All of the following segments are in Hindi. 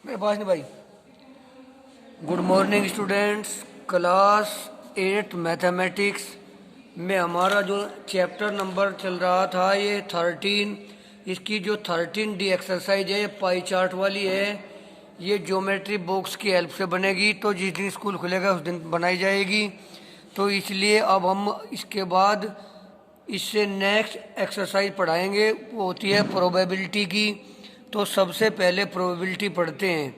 मेरे पास नहीं भाई। Good morning students. Class 8 mathematics में हमारा जो चैप्टर नंबर चल रहा था ये 13। इसकी जो 13D एक्सरसाइज है ये पाई चार्ट वाली है। ये ज्योमेट्री बॉक्स की हेल्प से बनेगी, तो जिस दिन स्कूल खुलेगा उस दिन बनाई जाएगी। तो इसलिए अब हम इसके बाद इससे नेक्स्ट एक्सरसाइज पढ़ाएंगे, वो होती है प्रोबेबिलिटी की। तो सबसे पहले प्रोबेबिलिटी पढ़ते हैं।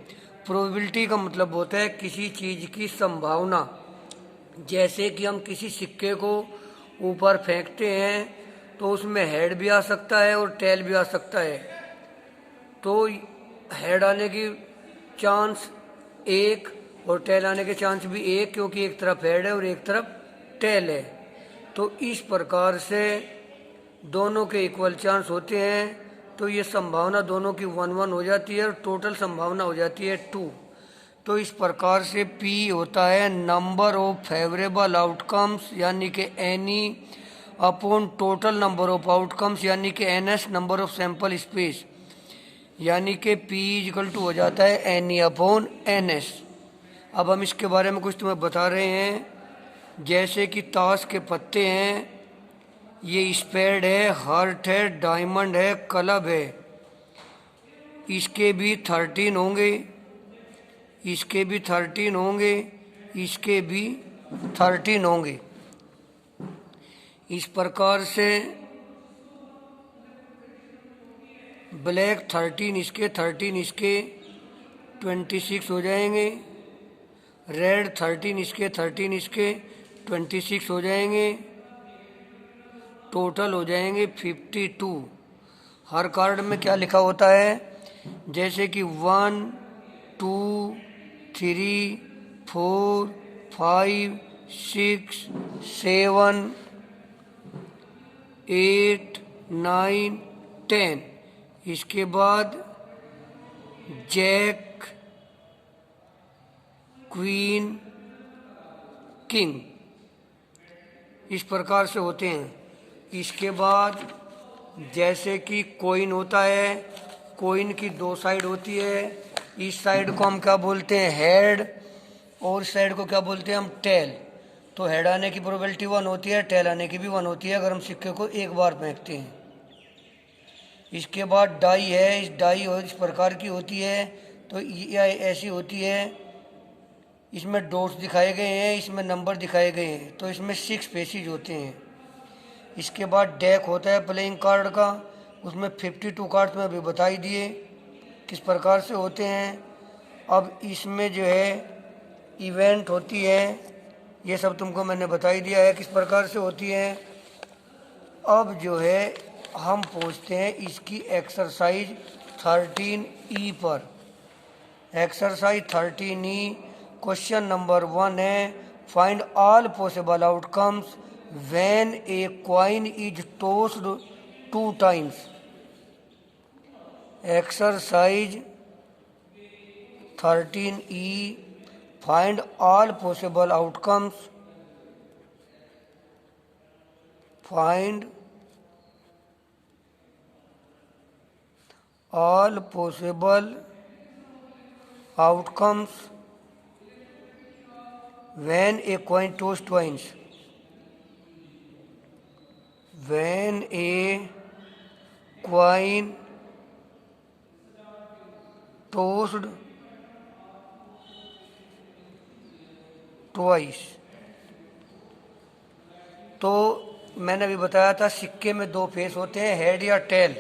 प्रोबेबिलिटी का मतलब होता है किसी चीज़ की संभावना। जैसे कि हम किसी सिक्के को ऊपर फेंकते हैं तो उसमें हेड भी आ सकता है और टेल भी आ सकता है। तो हेड आने की चांस एक और टेल आने के चांस भी एक, क्योंकि एक तरफ हेड है और एक तरफ टेल है। तो इस प्रकार से दोनों के इक्वल चांस होते हैं, तो ये संभावना दोनों की 1-1 हो जाती है और टोटल संभावना हो जाती है 2। तो इस प्रकार से P होता है नंबर ऑफ फेवरेबल आउटकम्स यानी कि any upon total number of outcomes यानी कि NS number of sample space, यानी कि P इक्वल टू हो जाता है एनी अपॉन NS। अब हम इसके बारे में कुछ तुम्हें बता रहे हैं। जैसे कि ताश के पत्ते हैं, ये स्पेड है, हार्ट है, डायमंड है, क्लब है। इसके भी 13 होंगे, इसके भी 13 होंगे, इसके भी 13 होंगे। इस प्रकार से ब्लैक 13 इसके, 13 इसके 26 हो जाएंगे। रेड 13 इसके, 13 इसके 26 हो जाएंगे। टोटल हो जाएंगे 52। हर कार्ड में क्या लिखा होता है, जैसे कि 1 2 3 4 5 6 7 8 9 10। इसके बाद जैक, क्वीन, किंग, इस प्रकार से होते हैं। इसके बाद जैसे कि कोइन होता है, कोइन की 2 साइड होती है। इस साइड को हम क्या बोलते हैं, हेड, और इस साइड को क्या बोलते हैं हम, टेल। तो हेड आने की प्रोबेबिलिटी 1 होती है, टेल आने की भी 1 होती है अगर हम सिक्के को एक बार फेंकते हैं। इसके बाद डाई है, इस डाई इस प्रकार की होती है, तो ये ऐसी होती है। इसमें डॉट्स दिखाए गए हैं, इसमें नंबर दिखाए गए हैं, तो इसमें 6 पेसीज होते हैं। इसके बाद डेक होता है प्लेइंग कार्ड का, उसमें 52 कार्ड में अभी बताई दिए किस प्रकार से होते हैं। अब इसमें जो है इवेंट होती है, ये सब तुमको मैंने बताई दिया है किस प्रकार से होती है। अब जो है हम पहुँचते हैं इसकी एक्सरसाइज 13E पर। एक्सरसाइज 13E क्वेश्चन नंबर 1 है, find all possible outcomes when a coin is tossed 2 times. Exercise 13E, find all possible outcomes, find all possible outcomes when a coin tossed twice. When a coin tossed twice. तो मैंने अभी बताया था सिक्के में 2 फेस होते हैं, हेड या टेल।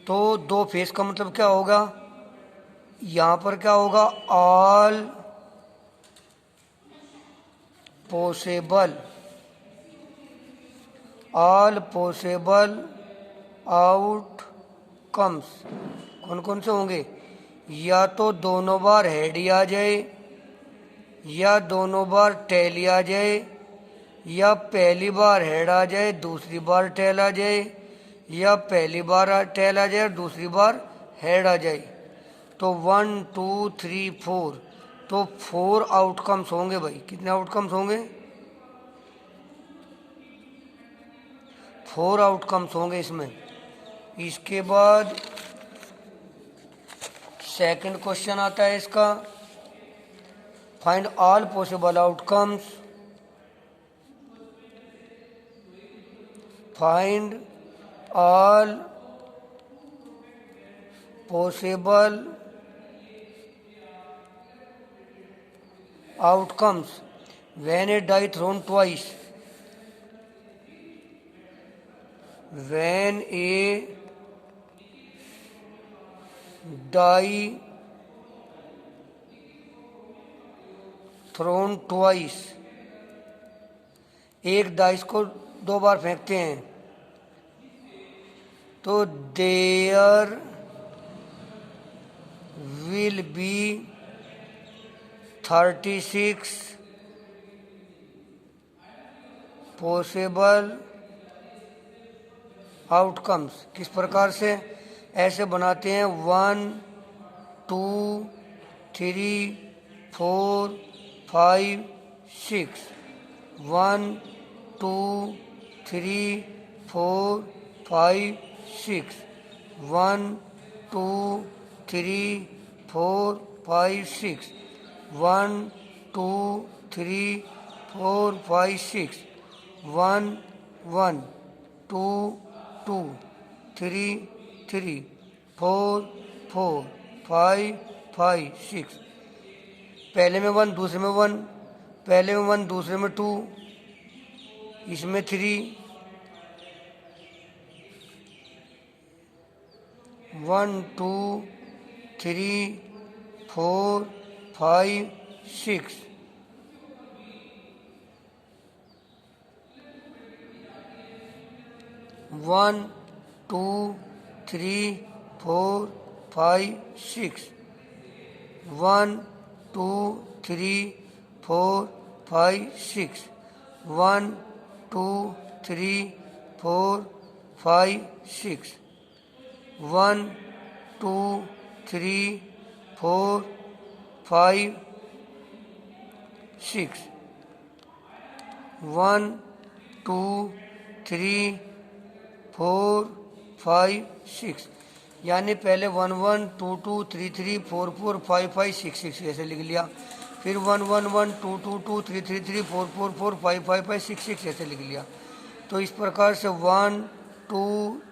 तो 2 फेस का मतलब क्या होगा, यहाँ पर क्या होगा, ऑल पॉसिबल आउटकम्स कौन कौन से होंगे, या तो दोनों बार हेड ही आ जाए, या दोनों बार टेल ही आ जाए, या पहली बार हेड आ जाए दूसरी बार टेल आ जाए, या पहली बार टेल आ जाए और दूसरी बार हेड आ जाए। तो 1 2 3 4, तो 4 आउटकम्स होंगे भाई। कितने आउटकम्स होंगे, 4 आउटकम्स होंगे इसमें। इसके बाद सेकंड क्वेश्चन आता है इसका, find all possible outcomes, find all possible outcomes when a die thrown twice, when a die thrown twice, एक डाइस को दो बार फेंकते हैं तो there will be 36 possible outcomes. किस प्रकार से ऐसे बनाते हैं, 1 2 3 4 5 6, 1 2 3 4 5 6, 1 2 3 4 5 6, 1 2 3 4 5 6, 1 1 2 2 3 3 4 4 5 5 6, पहले में 1 दूसरे में 1, पहले में 1 दूसरे में 2, इसमें 3, 1 2 3 4 5 6, 1 2 3 4 5 6, 1 2 3 4 5 6, 1 2 3 4 5 6, 1 2 3 4 5 6, 1 2 3 4 5 6, यानी पहले 1 1 2 2 3 3 4 4 5 5 6 6 ऐसे लिख लिया, फिर 1 1 1 2 2 2 3 3 3 4 4 4 5 5 5 6 6 ऐसे लिख लिया। तो इस प्रकार से 1 2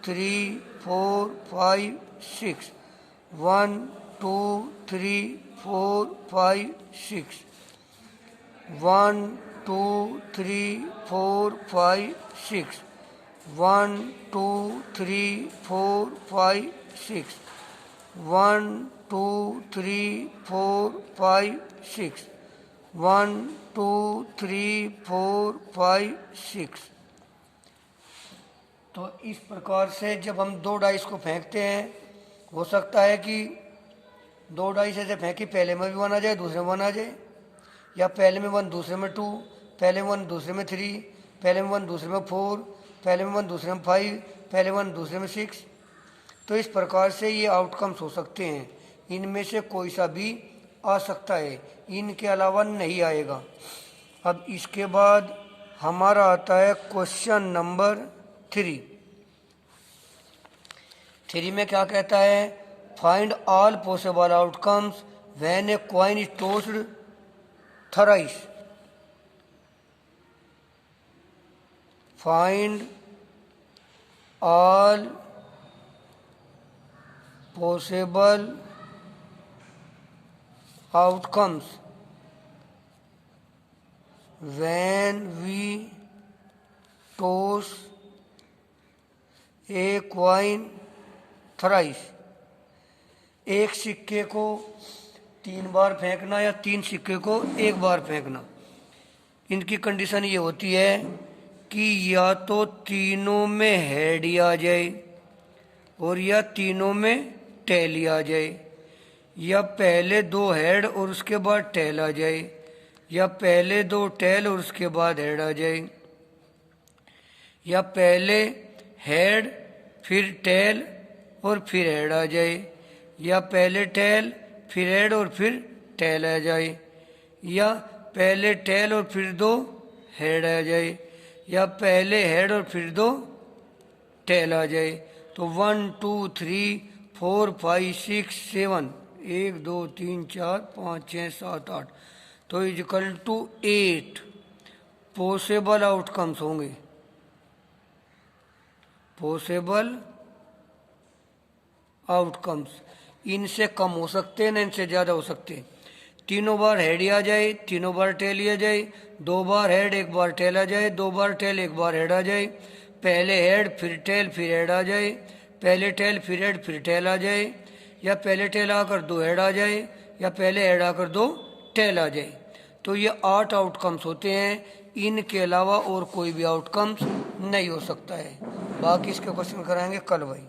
3 4 5 6, 1 2 3 4 5 6, 1 2 3 4 5 6, 1 2 3 4 5 6, 1 2 3 4 5 6, 1 2 3 4 5 6। तो इस प्रकार से जब हम दो डाइस को फेंकते हैं, हो सकता है कि दो डाइस ऐसे फेंकी पहले में भी 1 आ जाए, दूसरे में 1 आ जाए, या पहले में 1 दूसरे में 2, पहले में 1 दूसरे में 3, पहले में 1 दूसरे में 4, पहले में 1 दूसरे में 5, पहले 1 दूसरे में 6। तो इस प्रकार से ये आउटकम्स हो सकते हैं, इनमें से कोई सा भी आ सकता है, इनके अलावा नहीं आएगा। अब इसके बाद हमारा आता है क्वेश्चन नंबर 3। 3 में क्या कहता है, find all possible outcomes when a coin is tossed thrice. Find all possible outcomes when we toss a coin thrice। एक सिक्के को 3 बार फेंकना या 3 सिक्के को 1 बार फेंकना। इनकी कंडीशन ये होती है कि या तो तीनों में हेड ही आ जाए और या तीनों में टेल ही आ जाए, या पहले 2 हेड और उसके बाद टेल आ जाए, या पहले 2 टेल और उसके बाद हेड आ जाए, या पहले हेड फिर टेल और फिर हेड आ जाए, या पहले टेल फिर हेड और फिर टेल आ जाए, या पहले टेल और फिर 2 हेड आ जाए, या पहले हेड और फिर 2 टेल आ जाए। तो 1 2 3 4 5 6 7 1 2 3 4 5 6 7 8, तो इजिकल टू 8 पॉसिबल आउटकम्स होंगे। पॉसिबल आउटकम्स इनसे कम हो सकते हैं ना इनसे ज़्यादा हो सकते हैं। तीनों बार हेड ही आ जाए, तीनों बार टेल ही आ जाए, 2 बार हेड 1 बार टेल आ जाए, 2 बार टेल 1 बार हेड आ जाए, पहले हेड फिर टेल फिर हेड आ जाए, पहले टेल फिर हेड फिर टेल आ जाए, या पहले टेल आकर 2 हेड आ जाए, या पहले हेड आकर 2 टेल आ जाए। तो ये 8 आउटकम्स होते हैं, इनके अलावा और कोई भी आउटकम्स नहीं हो सकता है। बाकी इसके क्वेश्चन कराएंगे कल भाई।